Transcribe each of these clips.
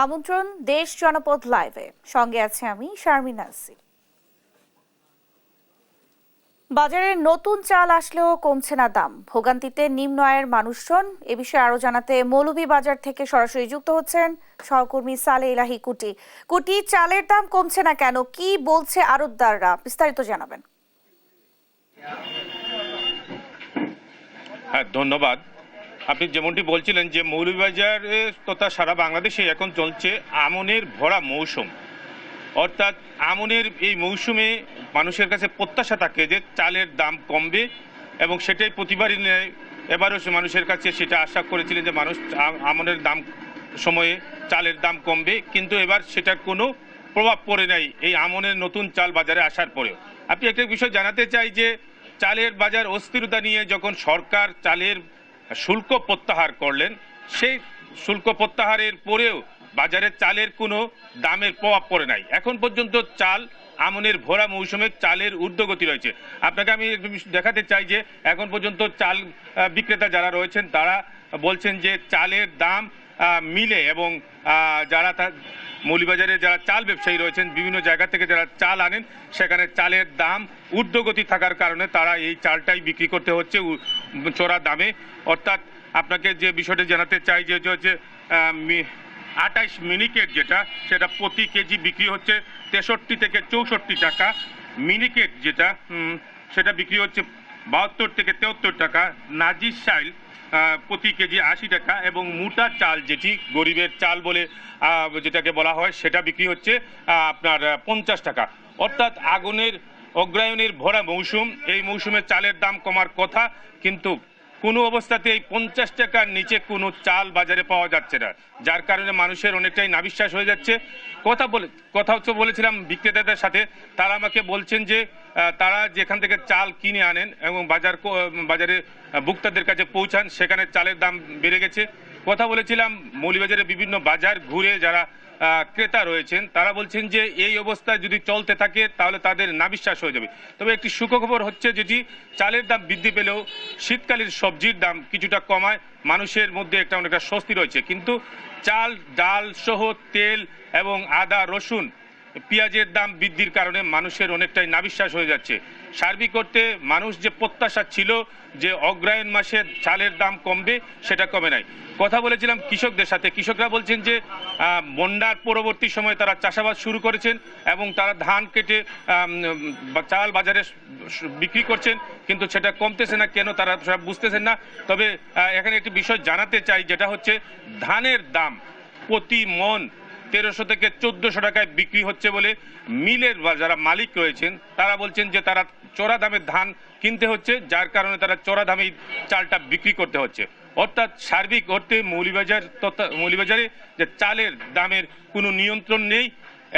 আমন্ত্রণ দেশ জনপদ লাইভে, সঙ্গে আছে আমি শারমিন আসি। বাজারে নতুন চাল আসলেও কমছে না দাম, ভোগান্তিতে নিম্ন আয়ের মানুষজন। এ বিষয়ে আরো জানাতে মৌলভীবাজার থেকে সরাসরি যুক্ত হচ্ছেন সহকর্মী সালে ইলাহি কুটি। কুটি, চালের দাম কমছে না কেন, কি বলছে আড়তদাররা, বিস্তারিত জানাবেন। হ্যাঁ, ধন্যবাদ। আপনি যেমনটি বলছিলেন যে মৌলভীবাজারে তথা সারা বাংলাদেশে এখন চলছে আমনের ভরা মৌসুম। অর্থাৎ আমনের এই মৌসুমে মানুষের কাছে প্রত্যাশা থাকে যে চালের দাম কমবে, এবং সেটাই প্রতিবারই নেয়। এবারও মানুষের কাছে সেটা আশা করেছিলেন যে মানুষ আমনের দাম সময়ে চালের দাম কমবে, কিন্তু এবার সেটার কোনো প্রভাব পড়ে নাই এই আমনের নতুন চাল বাজারে আসার পরেও। আপনি একটা বিষয় জানাতে চাই যে চালের বাজার অস্থিরতা নিয়ে যখন সরকার চালের শুল্ক প্রত্যাহার করলেন, সেই শুল্ক প্রত্যাহারের পরেও বাজারে চালের কোনো দামের প্রভাব পড়ে নাই। এখন পর্যন্ত চাল আমনের ভরা মৌসুমে চালের ঊর্ধ্বগতি রয়েছে। আপনাকে আমি দেখাতে চাই যে এখন পর্যন্ত চাল বিক্রেতা যারা রয়েছেন তারা বলছেন যে চালের দাম মিলে, এবং যারা মৌলভীবাজারে যারা চাল ব্যবসায়ী রয়েছেন বিভিন্ন জায়গা থেকে যারা চাল আনেন, সেখানে চালের দাম ঊর্ধ্বগতি থাকার কারণে তারা এই চালটাই বিক্রি করতে হচ্ছে চড়া দামে। অর্থাৎ আপনাকে যে বিষয়টা জানাতে চাই যে 28 মিনিকেট যেটা, সেটা প্রতি কেজি বিক্রি হচ্ছে 63 থেকে 64 টাকা। মিনিকেট যেটা সেটা বিক্রি হচ্ছে 72 থেকে 73 টাকা। নাজির চাল প্রতি কেজি 80 টাকা, এবং মোটা চাল যেটি গরিবের চাল বলে যেটাকে বলা হয় সেটা বিক্রি হচ্ছে আপনার 50 টাকা। অর্থাৎ আগুনের অগ্রায়ণের ভরা মৌসুম, এই মৌসুমে চালের দাম কমার কথা, কিন্তু কোনো অবস্থাতেই 50 টাকার নিচে কোনো চাল বাজারে পাওয়া যাচ্ছে না, যার কারণে মানুষের অনেকটাই নাবিশ্বাস হয়ে যাচ্ছে। কথা হচ্ছে বলেছিলাম বিক্রেতাদের সাথে, তারা আমাকে বলছেন যে তারা যেখান থেকে চাল কিনে আনেন এবং বাজারে ভোক্তাদের কাছে পৌঁছান, সেখানে চালের দাম বেড়ে গেছে। কথা বলেছিলাম মৌলভীবাজারে বিভিন্ন বাজার ঘুরে যারা ক্রেতা রয়েছেন তারা বলছেন যে এই অবস্থায় যদি চলতে থাকে তাহলে তাদের নাবিশ্বাস হয়ে যাবে। তবে একটি সুখবর হচ্ছে, যেটি চালের দাম বৃদ্ধি পেলেও শীতকালীন সবজির দাম কিছুটা কমায় মানুষের মধ্যে অনেকটা স্বস্তি রয়েছে। কিন্তু চাল, ডাল সহ তেল এবং আদা, রসুন, পেঁয়াজের দাম বৃদ্ধির কারণে মানুষের অনেকটাই নাবিশ্বাস হয়ে যাচ্ছে। সার্বিক করতে মানুষ যে প্রত্যাশা ছিল যে অগ্রহায়ণ মাসে চালের দাম কমবে, সেটা কমে নাই। কথা বলেছিলাম কৃষকদের সাথে, কৃষকরা বলছেন যে বন্যার পরবর্তী সময়ে তারা চাষাবাদ শুরু করেছেন এবং তারা ধান কেটে চাল বাজারে বিক্রি করছেন, কিন্তু সেটা কমতেছে না কেন তারা সব বুঝতেছেন না। তবে এখানে একটি বিষয় জানাতে চাই, যেটা হচ্ছে ধানের দাম প্রতি মন 1300 থেকে 1400 টাকায় বিক্রি হচ্ছে বলে মিলের যারা মালিক রয়েছেন তারা বলছেন যে তারা চড়া দামে ধান কিনতে হচ্ছে, যার কারণে তারা চড়া দামে চালটা বিক্রি করতে হচ্ছে। অর্থাৎ সার্বিক অর্থে মৌলভীবাজারে যে চালের দামের কোনো নিয়ন্ত্রণ নেই,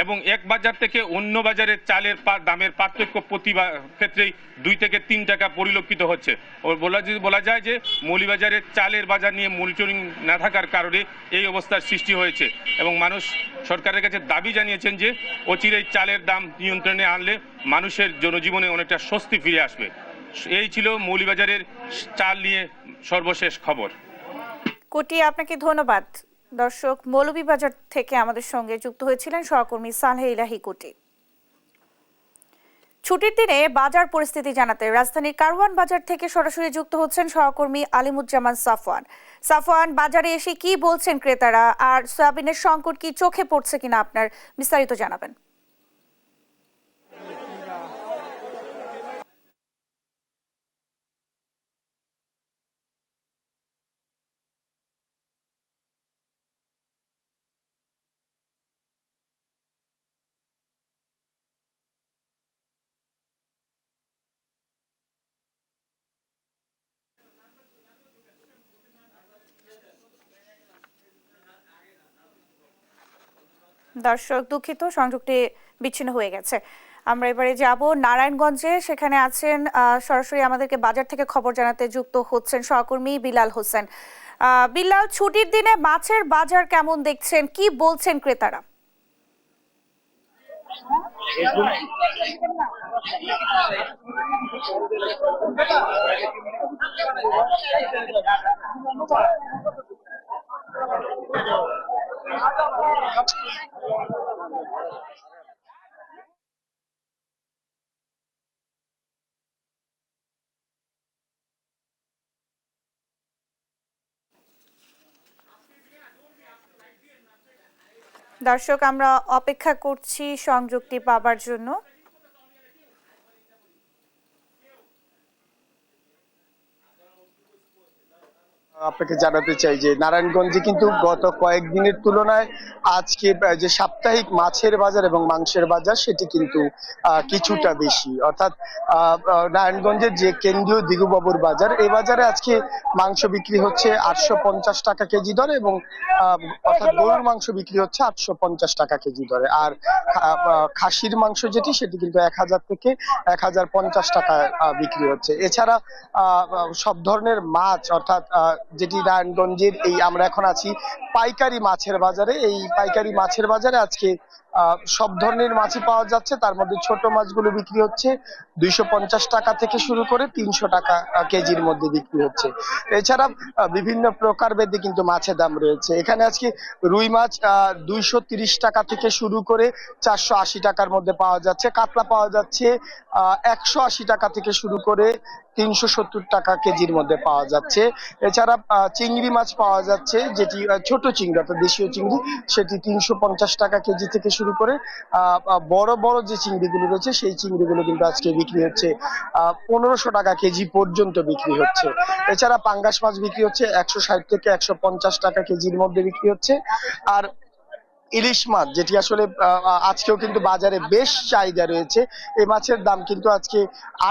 এবং এক বাজার থেকে অন্য বাজারে চালের দামের পার্থক্য প্রতি ক্ষেত্রেই 2 থেকে 3 টাকা পরিলক্ষিত হচ্ছে। বলা যায় যে মৌলভীবাজারের চালের বাজার নিয়ে মনিটরিং না থাকার কারণে এই অবস্থার সৃষ্টি হয়েছে, এবং মানুষ সরকারের কাছে দাবি জানিয়েছেন যে অচিরেই চালের দাম নিয়ন্ত্রণে আনলে মানুষের জনজীবনে অনেকটা স্বস্তি ফিরে আসবে। এই ছিল মৌলভীবাজারের চাল নিয়ে সর্বশেষ খবর। কুটি, আপনাকে ধন্যবাদ। দর্শক, মৌলভীবাজার থেকে আমাদের সঙ্গে যুক্ত হয়েছিলেন সহকর্মী সালে ইলাহি কুটি। ছুটির দিনে বাজার পরিস্থিতি জানাতে রাজধানীর কারওয়ান বাজার থেকে সরাসরি যুক্ত হচ্ছেন সহকর্মী আলিমুজ্জামান সাফওয়ান। বাজারে এসে কি বলছেন ক্রেতারা, আর সয়াবিনের সংকট কি চোখে পড়ছে কিনা আপনার, বিস্তারিত জানাবেন। দর্শক, দুঃখিত, সংযোগটি বিচ্ছিন্ন হয়ে গেছে। আমরা এবারে যাব নারায়ণগঞ্জে, সেখানে আছেন সরাসরি আমাদেরকে বাজার থেকে খবর জানাতে যুক্ত হচ্ছেন সহকর্মী বিলাল হোসেন। বিলাল, ছুটির দিনে মাছের বাজার কেমন দেখছেন, কি বলছেন ক্রেতারা? দর্শক, আমরা অপেক্ষা করছি সংযুক্তি পাবার জন্য। আপনাকে জানাতে চাই যে নারায়ণগঞ্জে কিন্তু গত কয়েকদিনের তুলনায় আজকে যে সাপ্তাহিক মাছের বাজার এবং মাংসের বাজার সেটি কিন্তু কিছুটা বেশি, অর্থাৎ নারায়ণগঞ্জের যে কেন্দ্রীয় দিগুবাবুর বাজার, এই বাজারে আজকে মাংস বিক্রি হচ্ছে 850 টাকা কেজি দরে এবং অর্থাৎ গরুর মাংস বিক্রি হচ্ছে 850 টাকা কেজি দরে, আর খাসির মাংস যেটি সেটি কিন্তু 1000 থেকে 1050 টাকা বিক্রি হচ্ছে। এছাড়া সব ধরনের মাছ, অর্থাৎ যেটি নারায়ণগঞ্জের এই আমরা এখন আছি পাইকারি মাছের বাজারে, এই পাইকারি মাছের বাজারে আজকে সব ধরনের মাছই পাওয়া যাচ্ছে। তার মধ্যে ছোট মাছগুলো বিক্রি হচ্ছে 250 টাকা থেকে শুরু করে 300 টাকা কেজির মধ্যে বিক্রি হচ্ছে। এছাড়া বিভিন্ন প্রকারভেদে কিন্তু মাছের দাম রয়েছে। এখানে আজকে রুই মাছ 230 টাকা থেকে শুরু করে 480 টাকার মধ্যে পাওয়া যাচ্ছে। কাতলা পাওয়া যাচ্ছে 180 টাকা থেকে শুরু করে 370 টাকা কেজির মধ্যে পাওয়া যাচ্ছে। এছাড়া চিংড়ি মাছ পাওয়া যাচ্ছে, যেটি ছোট চিংড়ি অর্থাৎ দেশীয় চিংড়ি, সেটি 350 টাকা কেজি থেকে শুরু করে বড় বড় যে চিংড়িগুলো রয়েছে সেই চিংড়িগুলো কিন্তু আজকে বিক্রি হচ্ছে 1500 টাকা কেজি পর্যন্ত বিক্রি হচ্ছে। এছাড়া পাঙ্গাস মাছ বিক্রি হচ্ছে 160 থেকে 150 টাকা কেজির মধ্যে বিক্রি হচ্ছে। আর ইলিশ মাছ, যেটি আসলে আজকেও কিন্তু বাজারে বেশ চাহিদা রয়েছে, এই মাছের দাম কিন্তু আজকে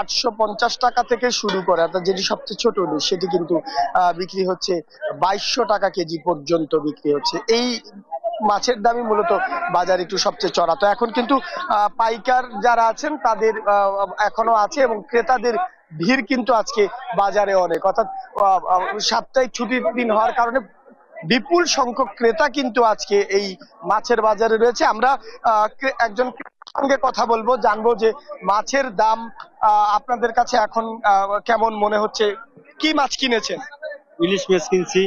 850 টাকা থেকে শুরু করে, অর্থাৎ যেটি সবচেয়ে ছোট ইলিশ সেটি কিন্তু বিক্রি হচ্ছে 2200 টাকা কেজি পর্যন্ত বিক্রি হচ্ছে। এই মাছের দামই মূলত বাজার একটু সবচেয়ে চড়া। তো এখন কিন্তু পাইকার যারা আছেন তাদের এখনো আছে এবং ক্রেতাদের ভিড় কিন্তু আজকে বাজারে অনেক, অর্থাৎ সাপ্তাহিক ছুটির দিন হওয়ার কারণে বিপুল সংখ্যক ক্রেতা কিন্তু আজকে এই মাছের বাজারে রয়েছে। আমরা একজন সঙ্গে কথা বলবো, জানবো যে মাছের দাম আপনাদের কাছে এখন কেমন মনে হচ্ছে। কি মাছ কিনেছেন? ইলিশ মাছ কিনছি,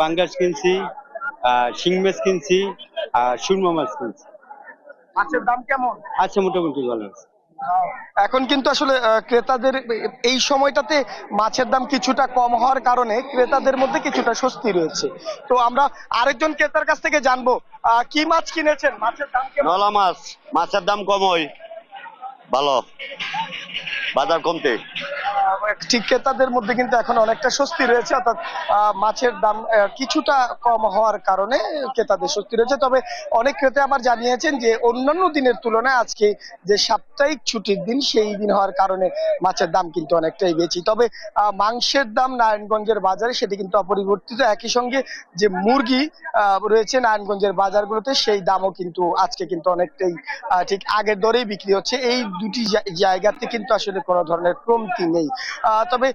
পাঙ্গাস কিনছি, শিং মাছ কিনছি, সুরমা মাছ কিনছি। মাছের দাম কেমন আচ্ছা, মোটামুটি ভালো আছে। এখন কিন্তু আসলে ক্রেতাদের এই সময়টাতে মাছের দাম কিছুটা কম হওয়ার কারণে ক্রেতাদের মধ্যে কিছুটা স্বস্তি রয়েছে। তো আমরা আরেকজন ক্রেতার কাছ থেকে জানবো কি মাছ কিনেছেন, মাছের দাম কেমন? নলা মাছ, মাছের দাম কম হয়, ভালো, বাজার কমতে। ঠিক, ক্রেতাদের মধ্যে কিন্তু এখন অনেকটা স্বস্তি রয়েছে, অর্থাৎ মাছের দাম কিছুটা কম হওয়ার কারণে ক্রেতাদের স্বস্তি রয়েছে। তবে অনেক ক্রেতা আবার জানিয়েছেন যে অন্যান্য দিনের তুলনায় আজকে যে সাপ্তাহিক ছুটির দিন সেই দিন হওয়ার কারণে মাছের দাম কিন্তু অনেকটাই বেশি। তবে মাংসের দাম নারায়ণগঞ্জের বাজারে সেটি কিন্তু অপরিবর্তিত। একই সঙ্গে যে মুরগি রয়েছে নারায়ণগঞ্জের বাজারগুলোতে সেই দামও কিন্তু আজকে কিন্তু অনেকটাই ঠিক আগের দরেই বিক্রি হচ্ছে। এই দুটি জায়গাতে কিন্তু আসলে কোনো ধরনের কমতি নেই। তবে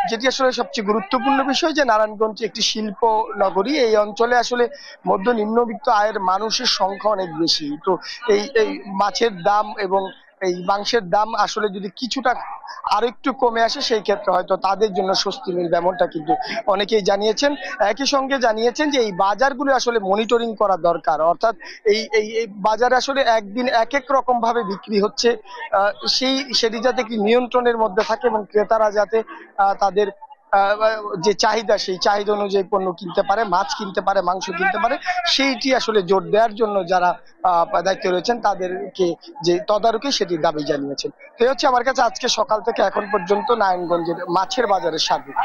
যেটি আসলে সবচেয়ে গুরুত্বপূর্ণ বিষয় যে নারায়ণগঞ্জ একটি শিল্প নগরী, এই অঞ্চলে আসলে মধ্য নিম্নবিত্ত আয়ের মানুষের সংখ্যা অনেক বেশি। তো এই মাছের দাম এবং এই মাংসের দাম আসলে যদি কিছুটা আরো একটু কমে আসে সেই ক্ষেত্রে হয়তো তাদের জন্য স্বস্তি মিলবে, এমনটা কিন্তু অনেকেই জানিয়েছেন। একই সঙ্গে জানিয়েছেন যে এই বাজারগুলো আসলে মনিটরিং করা দরকার, অর্থাৎ এই এই বাজারে আসলে একদিন এক এক রকম ভাবে বিক্রি হচ্ছে, সেটি যাতে কি নিয়ন্ত্রণের মধ্যে থাকে এবং ক্রেতারা যাতে তাদের যে চাহিদা সেই চাহিদা অনুযায়ী পণ্য কিনতে পারে, মাছ কিনতে পারে, মাংস কিনতে পারে, সেইটি আসলে জোর দেওয়ার জন্য যারা দায়িত্বে রয়েছেন তাদেরকে যে তদারকি সেটির দাবি জানিয়েছেন। তো হচ্ছে আমার কাছে আজকে সকাল থেকে এখন পর্যন্ত নারায়ণগঞ্জের মাছের বাজারের সার্বিক।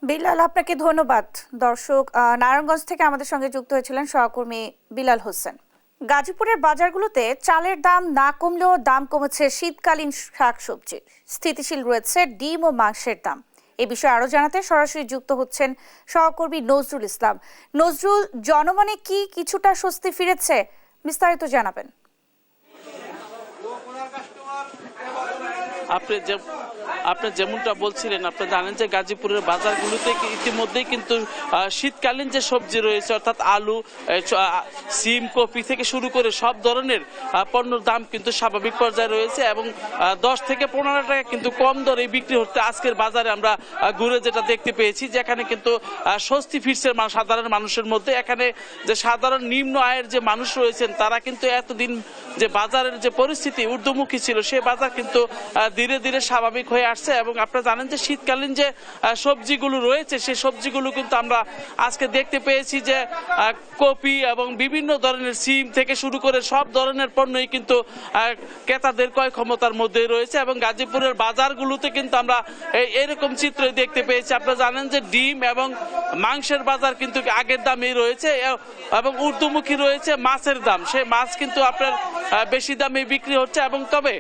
বিলাল, আপনাকে ধন্যবাদ। দর্শক, নারায়ণগঞ্জ থেকে আমাদের সঙ্গে যুক্ত হয়েছিলেন সহকর্মী বিলাল হোসেন। গাজীপুরের বাজারগুলোতে চালের দাম না কমলেও দাম কমেছে শীতকালীন শাকসবজির। স্থিতিশীল রয়েছে ডিম ও মাংসের দাম। এ বিষয়ে আরো জানাতে সরাসরি যুক্ত হচ্ছেন সহকর্মী নজরুল ইসলাম। নজরুল, জনমনে কি কিছুটা স্বস্তি ফিরেছে? বিস্তারিত জানাবেন। আপনি যে আপনি যেমনটা বলছিলেন, আপনি জানেন যে গাজীপুরের বাজারগুলোতে ইতিমধ্যেই কিন্তু শীতকালীন যে সবজি রয়েছে অর্থাৎ আলু, সিম, কপি থেকে শুরু করে সব ধরনের পণ্যের দাম কিন্তু স্বাভাবিক পর্যায়ে রয়েছে এবং 10 থেকে 15 টাকা কিন্তু কম দরে বিক্রি হতে আজকের বাজারে আমরা ঘুরে যেটা দেখতে পেয়েছি, যেখানে কিন্তু স্বস্তি ফিরছে সাধারণ মানুষের মধ্যে। এখানে যে সাধারণ নিম্ন আয়ের যে মানুষ রয়েছেন তারা কিন্তু এতদিন যে বাজারের যে পরিস্থিতি ঊর্ধ্বমুখী ছিল সেই বাজার কিন্তু ধীরে ধীরে স্বাভাবিক হয়ে আসছে এবং আপনারা জানেন যে শীতকালীন যে সবজিগুলো রয়েছে সেই সবজিগুলো কিন্তু আমরা আজকে দেখতে পেয়েছি যে কপি এবং বিভিন্ন ধরনের সিম থেকে শুরু করে সব ধরনের পণ্যই কিন্তু ক্রেতাদের ক্রয় ক্ষমতার মধ্যে রয়েছে এবং গাজীপুরের বাজারগুলোতে কিন্তু আমরা এরকম চিত্রই দেখতে পেয়েছি। আপনারা জানেন যে ডিম এবং মাংসের বাজার কিন্তু আগের দামেই রয়েছে এবং ঊর্ধ্বমুখী রয়েছে মাছের দাম। সেই মাছ কিন্তু আপনার বেশি দামে বিক্রি হচ্ছে এবং তবে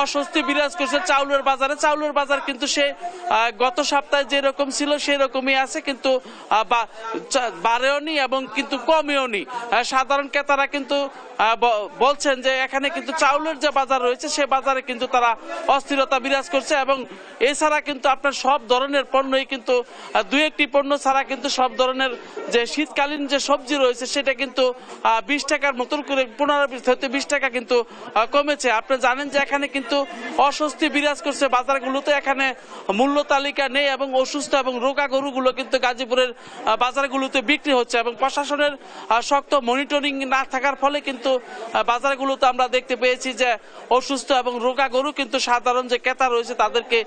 অস্বস্তি বিরাজ করছে চাউলের বাজারে। চাউলের বাজার কিন্তু সে গত সপ্তাহে যেরকম ছিল সেই রকমই আছে, কিন্তু বাড়েওনি এবং কিন্তু কমেওনি। সাধারণ ক্রেতারা কিন্তু বলছেন যে এখানে কিন্তু চাউলের যে বাজার রয়েছে সে বাজারে কিন্তু তারা অস্থিরতা বিরাজ করছে এবং এছাড়া কিন্তু আপনার সব ধরনের পণ্যই কিন্তু 2-1টি পণ্য ছাড়া কিন্তু সব ধরনের যে শীতকালীন যে সবজি রয়েছে সেটা কিন্তু 20 টাকার মতন করে 15 থেকে 20 টাকা কিন্তু কমেছে। আপনি জানেন যে এখানে কিন্তু অস্বস্তি বিরাজ করছে বাজারগুলোতে, এখানে মূল্য তালিকা নেই এবং অসুস্থ এবং রোগা গরুগুলো কিন্তু গাজীপুরের বাজারগুলোতে বিক্রি হচ্ছে এবং প্রশাসনের শক্ত মনিটরিং না থাকার ফলে কিন্তু বাজারগুলোতে আমরা দেখতে পেয়েছি যে অসুস্থ এবং রোগা গরু কিন্তু সাধারণ যে ক্রেতা রয়েছে তাদেরকে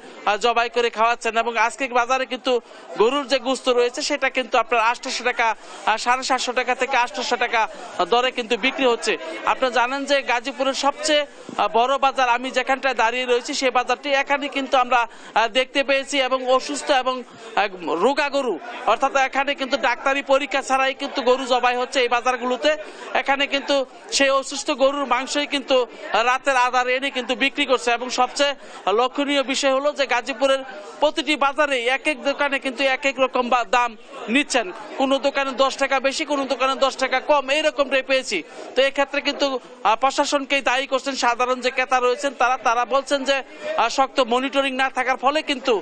জবাই করে খাওয়াচ্ছেন এবং আজকে বাজারে কিন্তু গরুর যে গোশত রয়েছে সেটা কিন্তু আপনার 800 টাকা, 750 টাকা থেকে 800 টাকা দরে কিন্তু বিক্রি হচ্ছে। আপনারা জানেন যে গাজীপুরের সবচেয়ে বড় বাজার আমি যেখানটায় দাঁড়িয়ে রয়েছি সেই বাজারটি এখানে কিন্তু আমরা দেখতে পেয়েছি এবং অসুস্থ এবং রোগা গরু অর্থাৎ এখানে কিন্তু ডাক্তারি পরীক্ষা ছাড়াই কিন্তু গরু জবাই হচ্ছে এই বাজারগুলোতে। এখানে কিন্তু সেই অসুস্থ গরুর মাংসই কিন্তু রাতের আধারে এনে কিন্তু বিক্রি করছে এবং সবচেয়ে লক্ষণীয় বিষয় হলো যে গাজীপুরের প্রতিটি বাজারে এক এক দোকানে কিন্তু এক এক রকম দাম নিচ্ছেন। কোনো দোকানে 10 টাকা বেশি, কোনো দোকানে 10 টাকা কম, এইরকমটাই পেয়েছি। তো এক্ষেত্রে কিন্তু প্রশাসনকেই দায়ী করছেন সাধারণ যে ক্রেতা রয়েছেন তারা বলছেন যে শক্ত মনিটরিং না থাকার ফলে কিন্তু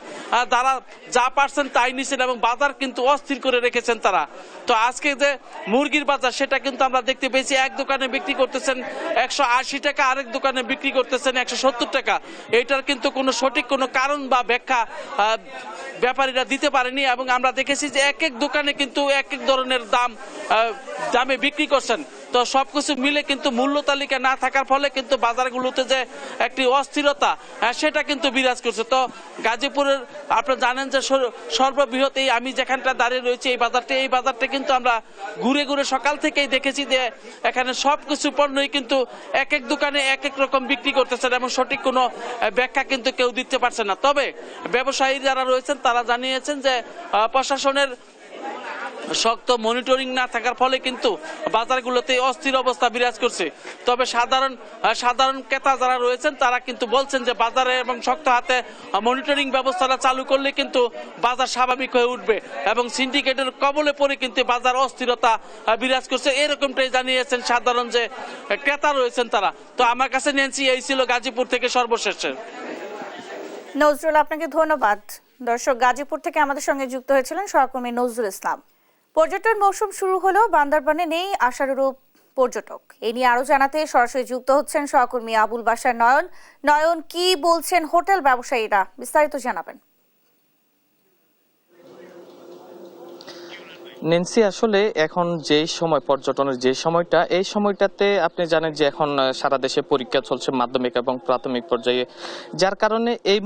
তারা যা পারছেন তাই নিচ্ছেন এবং বাজার কিন্তু অস্থির করে রেখেছেন তারা। তো আজকে যে মুরগির বাজার সেটা কিন্তু আমরা দেখতে পেয়েছি এক দোকানে বিক্রি করতেছেন 180 টাকা, আরেক দোকানে বিক্রি করতেছেন 170 টাকা। এইটার কিন্তু কোনো সঠিক কোনো কারণ বা ব্যাখ্যা ব্যাপারীরা দিতে পারেনি এবং আমরা দেখেছি যে এক এক দোকানে কিন্তু এক এক ধরনের দামে বিক্রি করছেন। তো সবকিছু মিলে কিন্তু মূল্য তালিকা না থাকার ফলে কিন্তু বাজারগুলোতে যে একটি অস্থিরতা সেটা কিন্তু বিরাজ করছে। তো গাজীপুরের আপনারা জানেন যে সর্ববৃহৎ এই আমি যেখানটা দাঁড়িয়ে রয়েছি এই বাজারটা কিন্তু আমরা ঘুরে ঘুরে সকাল থেকেই দেখেছি যে এখানে সবকিছু পণ্যই কিন্তু এক এক দোকানে এক এক রকম বিক্রি করতেছেন এবং সঠিক কোনো ব্যাখ্যা কিন্তু কেউ দিতে পারছে না। তবে ব্যবসায়ী যারা রয়েছেন তারা জানিয়েছেন যে প্রশাসনের শক্ত মনিটরিং না থাকার ফলে কিন্তু বাজারগুলোতে অস্থির অবস্থা বিরাজ করছে। তবে সাধারণ ক্রেতা যারা রয়েছেন তারা কিন্তু বলছেন যে বাজারে এবং শক্ত হাতে মনিটরিং ব্যবস্থাটা চালু করলে কিন্তু বাজার স্বাভাবিক হয়ে উঠবে এবং সিন্ডিকেটের কবলে পড়ে কিন্তু বাজার অস্থিরতা বিরাজ করছে, এরকমটাই জানিয়েছেন সাধারণ যে ক্রেতা রয়েছেন তারা। তো আমার কাছে নেন্সি এই ছিল গাজীপুর থেকে সর্বশেষে। নজরুল, আপনাকে ধন্যবাদ। দর্শক, গাজীপুর থেকে আমাদের সঙ্গে যুক্ত হয়েছিলেন সহকর্মী নজরুল ইসলাম। পর্যটন মৌসুম শুরু হলো, বান্দরবানে নেই আশানুরূপ পর্যটক। এ নিয়ে আরো জানাতে সরাসরি যুক্ত হচ্ছেন সহকর্মী আবুল বাশার নয়ন। কি বলছেন হোটেল ব্যবসায়ীরা, বিস্তারিত জানাবেন। নেন্সি, আসলে এখন যেই সময় পর্যটনের যে সময়টা, এই সময়টাতে আপনি জানেন যে এখন সারা দেশে পরীক্ষা চলছে মাধ্যমিক এবং প্রাথমিক পর্যায়ে, যার কারণে এই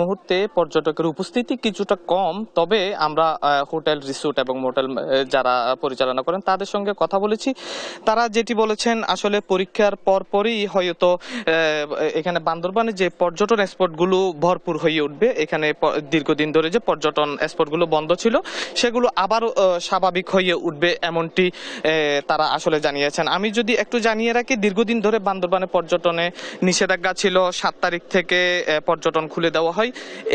মুহূর্তে পর্যটকের উপস্থিতি কিছুটা কম। তবে আমরা হোটেল, রিসোর্ট এবং মোটেল যারা পরিচালনা করেন তাদের সঙ্গে কথা বলেছি। তারা যেটি বলেছেন, আসলে পরীক্ষার পরপরই হয়তো এখানে বান্দরবানে যে পর্যটন স্পটগুলো ভরপুর হয়ে উঠবে। এখানে দীর্ঘদিন ধরে যে পর্যটন স্পটগুলো বন্ধ ছিল সেগুলো আবারও স্বাভাবিক হয়ে উঠবে এমনটি তারা আসলে জানিয়েছেন। আমি যদি একটু জানিয়ে রাখি, দীর্ঘদিন ধরে বান্দরবানে পর্যটনে নিষেধাজ্ঞা ছিল। 7 তারিখ থেকে পর্যটন খুলে দেওয়া হয়।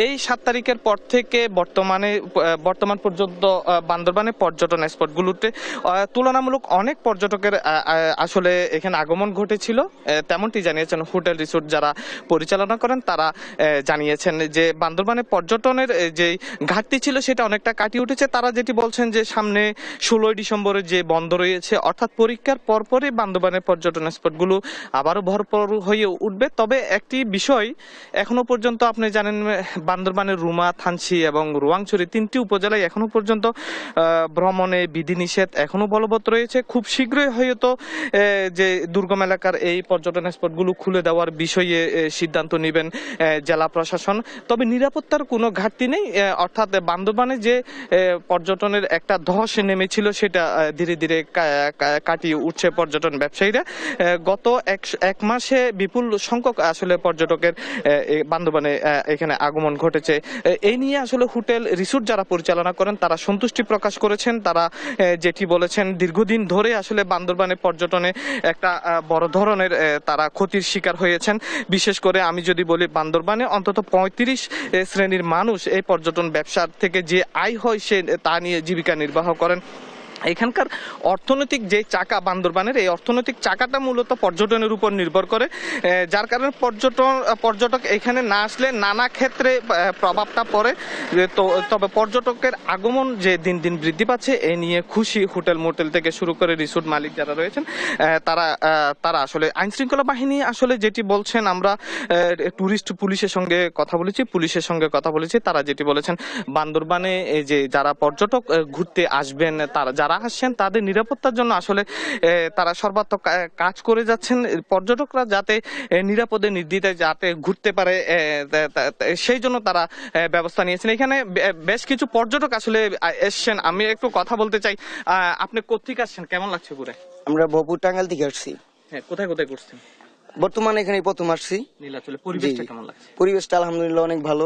এই 7 তারিখের পর থেকে বর্তমান পর্যন্ত বান্দরবানে পর্যটন স্পটগুলোতে তুলনামূলক অনেক পর্যটকের আসলে এখানে আগমন ঘটেছিল, তেমনটি জানিয়েছেন হোটেল রিসোর্ট যারা পরিচালনা করেন। তারা জানিয়েছেন যে বান্দরবানে পর্যটনের যে ঘাটতি ছিল সেটা অনেকটা কাটিয়ে উঠেছে। তারা যেটি বলছেন যে সামনে 16 ডিসেম্বরে যে বন্ধ রয়েছে, অর্থাৎ পরীক্ষার পরপরই বান্দরবানের পর্যটন স্পটগুলো আবারও ভরপুর হয়ে উঠবে। তবে একটি বিষয়, এখনো পর্যন্ত আপনি জানেন বান্দরবানের রুমা, থানচি এবং রোয়াংছড়ি 3টি উপজেলায় এখনো পর্যন্ত ভ্রমণে বিধিনিষেধ এখনো বলবৎ রয়েছে। খুব শীঘ্রই হয়তো যে দুর্গম এলাকার এই পর্যটন স্পটগুলো খুলে দেওয়ার বিষয়ে সিদ্ধান্ত নেবেন জেলা প্রশাসন। তবে নিরাপত্তার কোনো ঘাটতি নেই, অর্থাৎ বান্দরবানে যে পর্যটনের একটা ধস নেমেছিল সেটা ধীরে ধীরে কাটিয়ে উঠছে পর্যটন ব্যবসায়ীরা। গত এক মাসে বিপুল সংখ্যক আসলে পর্যটকের বান্দরবানে এখানে আগমন ঘটেছে। এই নিয়ে আসলে হোটেল রিসোর্ট যারা পরিচালনা করেন তারা সন্তুষ্টি প্রকাশ করেছেন। তারা যেটি বলেছেন, দীর্ঘদিন ধরে আসলে বান্দরবানে পর্যটনে একটা বড় ধরনের তারা ক্ষতির শিকার হয়েছেন। বিশেষ করে আমি যদি বলি, বান্দরবানে অন্তত 35 শ্রেণীর মানুষ এই পর্যটন ব্যবসার থেকে যে আয় হয় সে তা নিয়ে জীবিকা নির্বাহ করেন। এখানকার অর্থনৈতিক যে চাকা বান্দরবানের, এই অর্থনৈতিক চাকাটা মূলত পর্যটনের উপর নির্ভর করে, যার কারণে পর্যটক এখানে না আসলে নানা ক্ষেত্রে প্রভাবটা পড়ে। তবে পর্যটকের আগমন যে দিন দিন বৃদ্ধি পাচ্ছে এ নিয়ে খুশি হোটেল মোটেল থেকে শুরু করে রিসোর্ট মালিক যারা রয়েছেন তারা আসলে আইনশৃঙ্খলা বাহিনী আসলে যেটি বলছেন, আমরা টুরিস্ট পুলিশের সঙ্গে কথা বলেছি, তারা যেটি বলেছেন, বান্দরবানে যে যারা পর্যটক ঘুরতে আসবেন, যারা আসছেন তাদের নিরাপত্তার জন্য আসলে তারা সর্বাত্মক কাজ করে যাচ্ছেন। পর্যটকরা যাতে নিরাপদে নির্দ্বিধায় যাতে ঘুরতে পারে সেই জন্য তারা ব্যবস্থা নিয়েছেন। এখানে বেশ কিছু পর্যটক আসলে এসছেন, আমি একটু কথা বলতে চাই। আপনি কোত্থেকে আসছেন, কেমন লাগছে ঘুরে? আমরা ভরপুর টাঙ্গাইল থেকে আসছি। হ্যাঁ, কোথায় কোথায় ঘুরছেন? বর্তমানে এখানে প্রথম আসছি। নীলাচলে পরিবেশটা কেমন লাগছে? পরিবেশটা আলহামদুলিল্লাহ অনেক ভালো।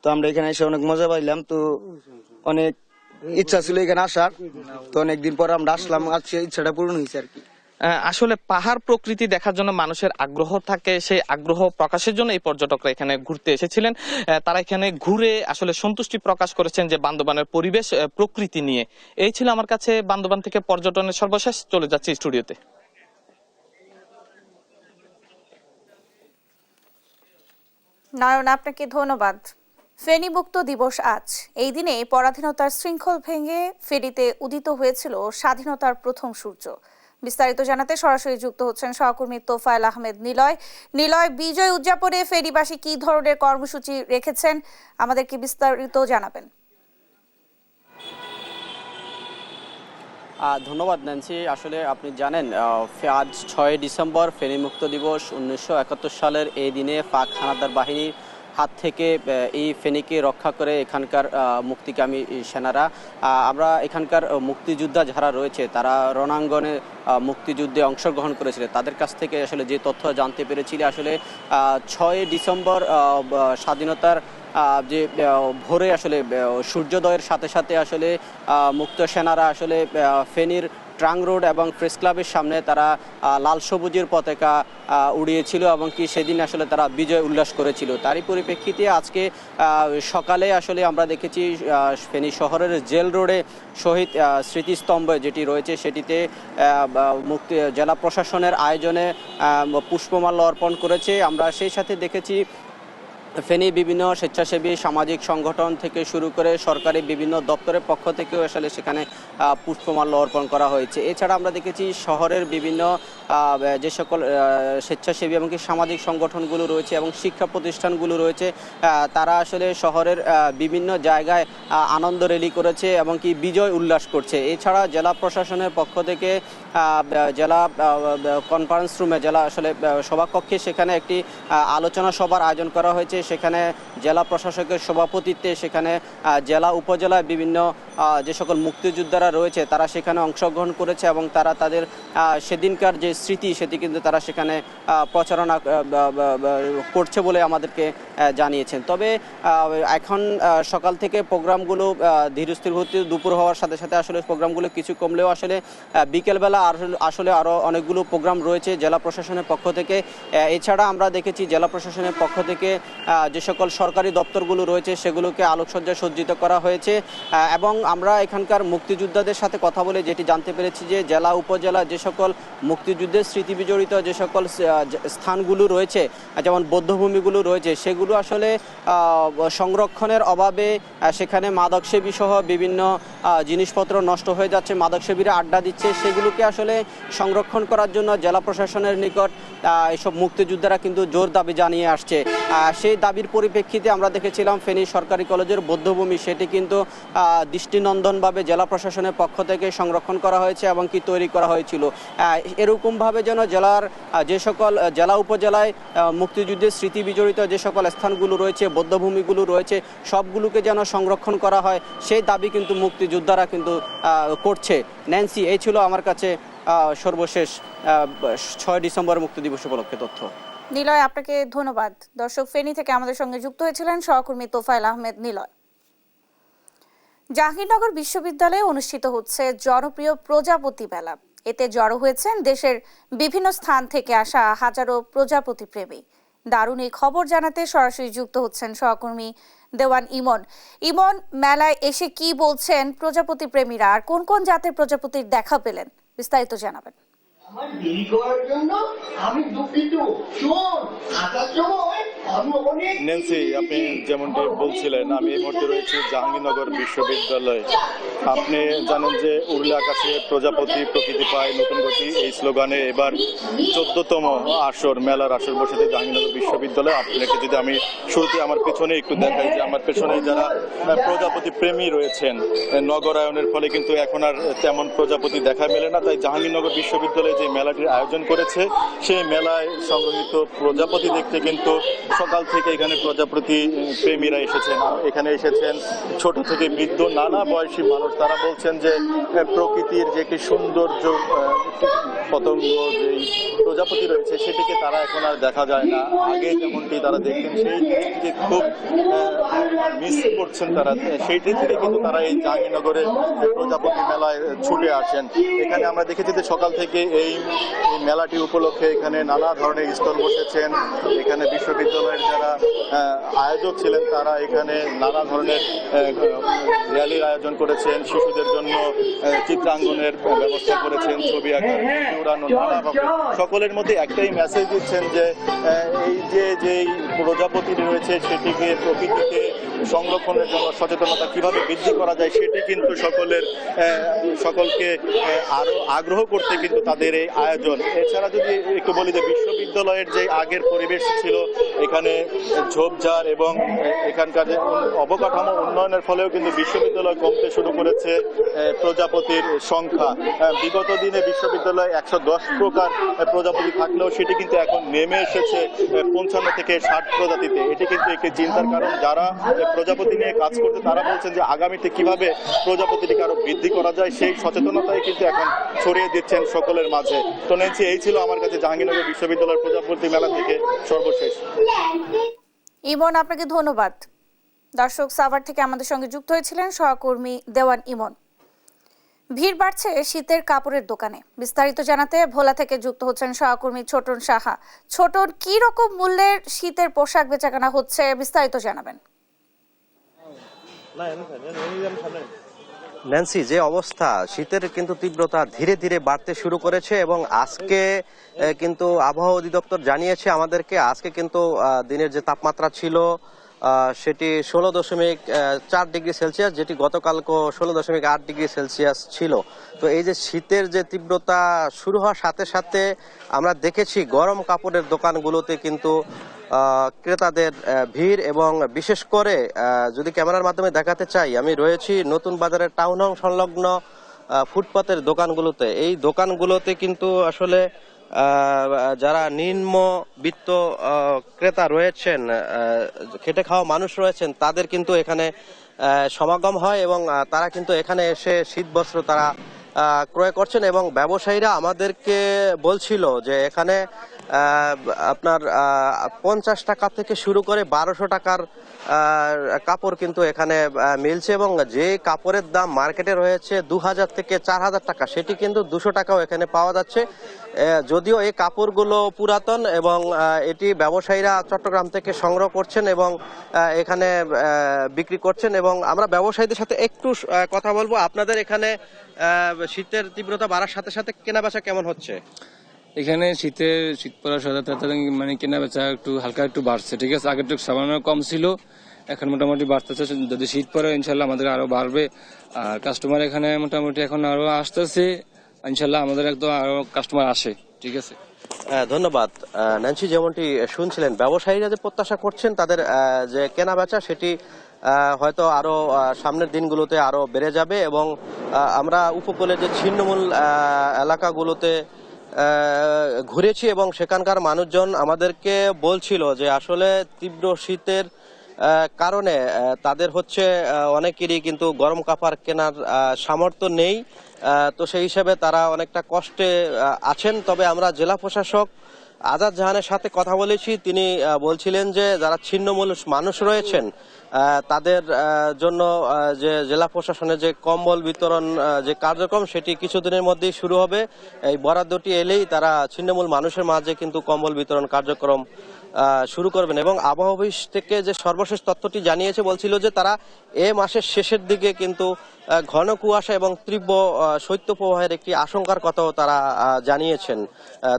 তো আমরা এখানে এসে অনেক মজা পাইলাম। তো অনেক ইচ্ছা ছিল এখানে আসার, তো অনেকদিন পর আমরা আসলাম, আজকে ইচ্ছাটা পূরণ হয়েছে আর কি। আসলে পাহাড় প্রকৃতি দেখার জন্য মানুষের আগ্রহ থাকে, সেই আগ্রহ প্রকাশের জন্য এই পর্যটকরা এখানে ঘুরতে এসেছিলেন। তারা এখানে ঘুরে আসলে সন্তুষ্টি প্রকাশ করেছেন যে বান্দরবানের পরিবেশ প্রকৃতি নিয়ে। এই ছিল আমার কাছে বান্দরবান থেকে পর্যটনের সর্বশেষ। চলে যাচ্ছি স্টুডিওতে। নয়ন, আপনাকে ধন্যবাদ। ফেনী মুক্ত দিবস আজ। এই দিনে পরাধীনতার শৃঙ্খল ভেঙে ফেনীতে উদিত হয়েছিল স্বাধীনতার প্রথম সূর্য। বিস্তারিত জানাতে সরাসরি যুক্ত হচ্ছেন সহকর্মী তোফায়েল আহমেদ নিলয়। বিজয় উদযাপনে ফেনীবাসী কি ধরনের কর্মসূচি রেখেছেন আমাদেরকে বিস্তারিত জানাবেন। ধন্যবাদ ন্যান্সি। আসলে আপনি জানেন আজ 6 ডিসেম্বর ফেনী মুক্ত দিবস। 1971 সালের এই দিনে পাক হানাদার বাহিনীর হাত থেকে এই ফেনীকে রক্ষা করে এখানকার মুক্তিকামী সেনারা, আমরা এখানকার মুক্তিযোদ্ধা যারা রয়েছে তারা রণাঙ্গনে মুক্তিযুদ্ধে অংশগ্রহণ করেছিল, তাদের কাছ থেকে আসলে যে তথ্য জানতে পেরেছিল, আসলে 6 ডিসেম্বর স্বাধীনতার যে ভোরে আসলে সূর্যোদয়ের সাথে সাথে আসলে মুক্ত সেনারা আসলে ফেনীর ট্রাং রোড এবং প্রেস ক্লাবের সামনে তারা লাল সবুজের পতাকা উড়িয়েছিল এবং কি সেদিন আসলে তারা বিজয় উল্লাস করেছিল। তারই পরিপ্রেক্ষিতে আজকে সকালে আসলে আমরা দেখেছি ফেনী শহরের জেল রোডে শহীদ স্মৃতিস্তম্ভ যেটি রয়েছে সেটিতে জেলা প্রশাসনের আয়োজনে পুষ্পমাল্য অর্পণ করেছে। আমরা সেই সাথে দেখেছি ফেনী বিভিন্ন স্বেচ্ছাসেবী সামাজিক সংগঠন থেকে শুরু করে সরকারি বিভিন্ন দপ্তরের পক্ষ থেকেও আসলে সেখানে পুষ্পমাল্য অর্পণ করা হয়েছে। এছাড়া আমরা দেখেছি শহরের বিভিন্ন যে সকল স্বেচ্ছাসেবী এবং সামাজিক সংগঠনগুলো রয়েছে এবং শিক্ষা প্রতিষ্ঠানগুলো রয়েছে তারা আসলে শহরের বিভিন্ন জায়গায় আনন্দ র্যালি করেছে এবং কি বিজয় উল্লাস করছে। এছাড়া জেলা প্রশাসনের পক্ষ থেকে জেলা কনফারেন্স রুমে জেলা আসলে সভাকক্ষে সেখানে একটি আলোচনা সভার আয়োজন করা হয়েছে। সেখানে জেলা প্রশাসকের সভাপতিত্বে সেখানে জেলা উপজেলায় বিভিন্ন যে সকল মুক্তিযোদ্ধারা রয়েছে তারা সেখানে অংশগ্রহণ করেছে এবং তারা তাদের সেদিনকার যে স্মৃতি সেটি কিন্তু তারা সেখানে প্রচারণা করছে বলে আমাদেরকে জানিয়েছেন। তবে এখন সকাল থেকে প্রোগ্রামগুলো ধীরস্থির হতে দুপুর হওয়ার সাথে সাথে আসলে প্রোগ্রামগুলো কিছু কমলেও আসলে বিকেলবেলা আসলে আরও অনেকগুলো প্রোগ্রাম রয়েছে জেলা প্রশাসনের পক্ষ থেকে। এছাড়া আমরা দেখেছি জেলা প্রশাসনের পক্ষ থেকে যে সকল সরকারি দপ্তরগুলো রয়েছে সেগুলোকে আলোকসজ্জা সজ্জিত করা হয়েছে এবং আমরা এখানকার মুক্তিযোদ্ধাদের সাথে কথা বলে যেটি জানতে পেরেছি যে জেলা উপজেলা যে সকল মুক্তিযুদ্ধের স্মৃতি বিজড়িত যে সকল স্থানগুলো রয়েছে যেমন বৌদ্ধভূমিগুলো রয়েছে সেগুলো আসলে সংরক্ষণের অভাবে সেখানে মাদকসেবী সহ বিভিন্ন জিনিসপত্র নষ্ট হয়ে যাচ্ছে, মাদকসেবীরা আড্ডা দিচ্ছে, সেগুলোকে আসলে সংরক্ষণ করার জন্য জেলা প্রশাসনের নিকট এসব মুক্তিযোদ্ধারা কিন্তু জোর দাবি জানিয়ে আসছে। সেই দাবির পরিপ্রেক্ষিতে আমরা দেখেছিলাম ফেনী সরকারি কলেজের বৌদ্ধভূমি সেটি কিন্তু দৃষ্টিনন্দনভাবে জেলা প্রশাসনের পক্ষ থেকে সংরক্ষণ করা হয়েছে এবং কি তৈরি করা হয়েছিল। এরকমভাবে যেন জেলার যে সকল জেলা উপজেলায় মুক্তিযুদ্ধের স্মৃতি বিজড়িত যে সকল স্থানগুলো রয়েছে বৌদ্ধভূমিগুলো রয়েছে সবগুলোকে যেন সংরক্ষণ করা হয় সেই দাবি কিন্তু মুক্তিযোদ্ধারা কিন্তু করছে। ন্যান্সি, এই ছিল আমার কাছে সর্বশেষ 6 ডিসেম্বর মুক্তি দিবস উপলক্ষে তথ্য। নিলয়, আপনাকে ধন্যবাদ। দর্শক, ফেনী থেকে আমাদের সঙ্গে যুক্ত হয়েছিলেন সহকর্মী তোফায়েল আহমেদ নিলয়। জাহাঙ্গীরনগর বিশ্ববিদ্যালয়ে অনুষ্ঠিত হচ্ছে জনপ্রিয় প্রজাপতি মেলা। এতে জড়ো হয়েছেন দেশের বিভিন্ন স্থান থেকে আসা হাজারো প্রজাপতি প্রেমী। দারুণ এই খবর জানাতে সরাসরি যুক্ত হচ্ছেন সহকর্মী দেওয়ান ইমন। ইমন, মেলায় এসে কি বলছেন প্রজাপতি প্রেমীরা, আর কোন কোন জাতের প্রজাপতির দেখা পেলেন, বিস্তারিত জানাবেন। ন্যান্সি, আপনি যেমনটি বলছিলেন, আমি এই মুহূর্তে রয়েছি জাহাঙ্গীরনগর বিশ্ববিদ্যালয়ে। আপনি জানেন যে উড়লে আকাশে প্রজাপতি প্রকৃতি পায় নতুন গতি, এই স্লোগানে এবার 14তম আসর মেলার আসর বসেছে জাহাঙ্গীরনগর বিশ্ববিদ্যালয়ে। আপনাকে যদি আমি শুরুতে আমার পেছনে একটু দেখাই যে আমার পেছনে যারা প্রজাপতি প্রেমী রয়েছেন, নগরায়নের ফলে কিন্তু এখন আর তেমন প্রজাপতি দেখা মেলে না, তাই জাহাঙ্গীরনগর বিশ্ববিদ্যালয়ে যে মেলাটির আয়োজন করেছে সেই মেলায় সংগঠিত প্রজাপতি দেখতে কিন্তু সকাল থেকে এখানে প্রজাপতি প্রেমীরা এসেছেন। এখানে এসেছেন ছোট থেকে বৃদ্ধ নানা বয়সী মানুষ। তারা বলছেন যে প্রকৃতির যে একটি সৌন্দর্য পতঙ্গ যে প্রজাপতি রয়েছে সেটিকে তারা এখন আর দেখা যায় না, আগে যেমনটি তারা দেখতেন সেই জিনিসটিকে খুব মিস করছেন তারা। সেইটি থেকে কিন্তু তারা এই জাহাঙ্গীরনগরের প্রজাপতি মেলায় ছুটে আসেন। এখানে আমরা দেখেছি যে সকাল থেকে এই মেলাটি উপলক্ষে এখানে নানা ধরনের স্টল বসেছেন। এখানে বিশ্ববিদ্যালয়ের যারা আয়োজক ছিলেন তারা এখানে নানা ধরনের র্যালির আয়োজন করেছেন, শিশুদের জন্য চিত্রাঙ্গনের ব্যবস্থা করেছেন, ছবি আঁকা, উড়ানো, নানাভাবে সকলের মধ্যে একটাই মেসেজ দিচ্ছেন যে এই যে প্রজাপতি রয়েছে সেটিকে প্রকৃতিকে সংরক্ষণের জন্য সচেতনতা কিভাবে বৃদ্ধি করা যায় সেটি কিন্তু সকলকে আরো আগ্রহ করতে কিন্তু তাদের এই আয়োজন। এছাড়া যদি একটু বলি যে বিশ্ববিদ্যালয়ের যে আগের পরিবেশ ছিল এখানে ঝোপঝাড় এবং এখানকার যে অবকাঠামো উন্নয়নের ফলেও কিন্তু বিশ্ববিদ্যালয় কমতে শুরু করেছে প্রজাপতির সংখ্যা। বিগত দিনে বিশ্ববিদ্যালয়ে 110 প্রকার প্রজাপতি থাকলেও সেটি কিন্তু এখন নেমে এসেছে 55 থেকে 60 প্রজাতিতে। এটি কিন্তু একটি চিন্তার কারণ। যারা প্রজাপতি নিয়ে কাজ করতে তারা বলছেন যে আগামীতে কিভাবে প্রজাপতিটিকে আরো বৃদ্ধি করা যায় সেই সচেতনতাই কিন্তু এখন ছড়িয়ে দিচ্ছেন সকলের মাঝে। তো নেন্সি, এই ছিল আমার কাছে জাহাঙ্গীরনগর বিশ্ববিদ্যালয়ের প্রজাপতি মেলা থেকে সর্বশেষ। ইমন, আপনাকে ধন্যবাদ। দর্শক, সাভার থেকে আমাদের সঙ্গে যুক্ত হয়েছিলেন সহকর্মী দেওয়ান ইমন। ভিড় বাড়ছে শীতের কাপড়ের দোকানে। বিস্তারিত জানাতে ভোলা থেকে যুক্ত হচ্ছেন সহকর্মী ছোটন সাহা। ছোটন, কি রকম মূল্যের শীতের পোশাক বেচাকেনা হচ্ছে, বিস্তারিত জানাবেন। ন্যান্সি, যে অবস্থা, শীতের কিন্তু তীব্রতা ধীরে ধীরে বাড়তে শুরু করেছে এবং আজকে কিন্তু আবহাওয়া অধিদপ্তর জানিয়েছে আমাদেরকে আজকে কিন্তু দিনের যে তাপমাত্রা ছিল সেটি 16.4 ডিগ্রি সেলসিয়াস, যেটি গতকালকে 16.8 ডিগ্রি সেলসিয়াস ছিল। তো এই যে শীতের যে তীব্রতা শুরু হওয়ার সাথে সাথে আমরা দেখেছি গরম কাপড়ের দোকানগুলোতে কিন্তু ক্রেতাদের ভিড়, এবং বিশেষ করে যদি ক্যামেরার মাধ্যমে দেখাতে চাই, আমি রয়েছি নতুন বাজারের টাউন হল সংলগ্ন ফুটপাতের দোকানগুলোতে। এই দোকানগুলোতে কিন্তু আসলে যারা নিম্নবিত্ত ক্রেতা রয়েছেন, খেটে খাওয়া মানুষ রয়েছেন, তাদের কিন্তু এখানে সমাগম হয় এবং তারা কিন্তু এখানে এসে শীত বস্ত্র তারা ক্রয় করছেন। এবং ব্যবসায়ীরা আমাদেরকে বলছিল যে এখানে আপনার 50 টাকা থেকে শুরু করে 1200 টাকার কাপড় কিন্তু এখানে মিলছে, এবং যে কাপড়ের দাম মার্কেটে রয়েছে 2000 থেকে 4000 টাকা, সেটি কিন্তু 200 টাকাও এখানে পাওয়া যাচ্ছে। যদিও এই কাপড়গুলো পুরাতন এবং এটি ব্যবসায়ীরা চট্টগ্রাম থেকে সংগ্রহ করছেন এবং এখানে বিক্রি করছেন। এবং আমরা ব্যবসায়ীদের সাথে একটু কথা বলবো। আপনাদের এখানে শীতের তীব্রতা বাড়ার সাথে সাথে কেনাবেচা কেমন হচ্ছে? এখানে শীত পড়ার সাথে সাথে মানে কেনা বেচা একটু হালকা একটু বাড়ছে, ঠিক আছে। আগে একটু সামান্য কম ছিল, এখন মোটামুটি বাড়তেছে। যদি শীত পরে ইনশাল্লাহ আমাদের আরো বাড়বে। আর কাস্টমার এখানে মোটামুটি এখন আরো আসতেছে, ইনশাল্লাহ আমাদের একদম আরো কাস্টমার আসে, ঠিক আছে। ধন্যবাদ। ন্যান্সি, যেমনটি শুনছিলেন, ব্যবসায়ীরা যে প্রত্যাশা করছেন তাদের যে কেনা বেচা সেটি হয়তো আরো সামনের দিনগুলোতে আরো বেড়ে যাবে। এবং আমরা উপকূলের যে ছিন্নমূল এলাকাগুলোতে ঘুরেছি এবং সেখানকার মানুষজন আমাদেরকে বলছিল যে আসলে তীব্র শীতের কারণে তাদের হচ্ছে অনেকেরই কিন্তু গরম কাপড় কেনার সামর্থ্য নেই। তো সেই হিসাবে তারা অনেকটা কষ্টে আছেন। তবে আমরা জেলা প্রশাসক আজাদ জাহানের সাথে কথা বলেছি, তিনি বলছিলেন যে যারা ছিন্নমূল মানুষ রয়েছেন তাদের জন্য যে জেলা প্রশাসনের যে কম্বল বিতরণ যে কার্যক্রম সেটি কিছুদিনের মধ্যেই শুরু হবে। এই বরাদ্দটি এলেই তারা ছিন্নমূল মানুষের মাঝে কিন্তু কম্বল বিতরণ কার্যক্রম শুরু করবেন। এবং আবহাওয়া অফিস থেকে যে সর্বশেষ তথ্যটি জানিয়েছে, বলছিল যে তারা এ মাসের শেষের দিকে কিন্তু ঘন কুয়াশা এবং তীব্র শৈত্যপ্রবাহের একটি আশঙ্কার কথাও তারা জানিয়েছেন।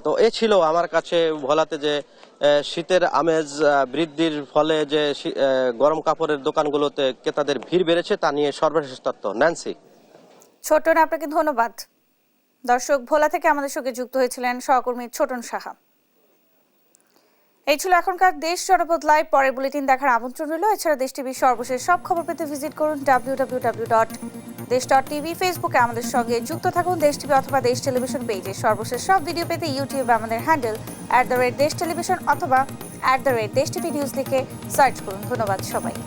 তো এ ছিল আমার কাছে ভোলাতে যে শীতের আমেজ বৃদ্ধির ফলে যে গরম কাপড়ের দোকানগুলোতে ক্রেতাদের ভিড় বেড়েছে তা নিয়ে সর্বশেষ তথ্য। ন্যান্সি। ছোটন, আপনাকে ধন্যবাদ। দর্শক, ভোলা থেকে আমাদের সঙ্গে যুক্ত হয়েছিলেন সহকর্মী ছোটন সাহা। এই ছিল এখনকার দেশ জনপদ লাইভ। পরের বুলেটিন দেখার আমন্ত্রণ রইল। এছাড়া দেশ টিভির সর্বশেষ সব খবর পেতে ভিজিট করুন www.desh.tv। ফেসবুকে আমাদের সঙ্গে যুক্ত থাকুন দেশ টিভি অথবা দেশ টেলিভিশন পেজে। সর্বশেষ সব ভিডিও পেতে ইউটিউবে আমাদের হ্যান্ডেল @দেশ টেলিভিশন অথবা @দেশ টিভি নিউজ লিখে সার্চ করুন। ধন্যবাদ সবাইকে।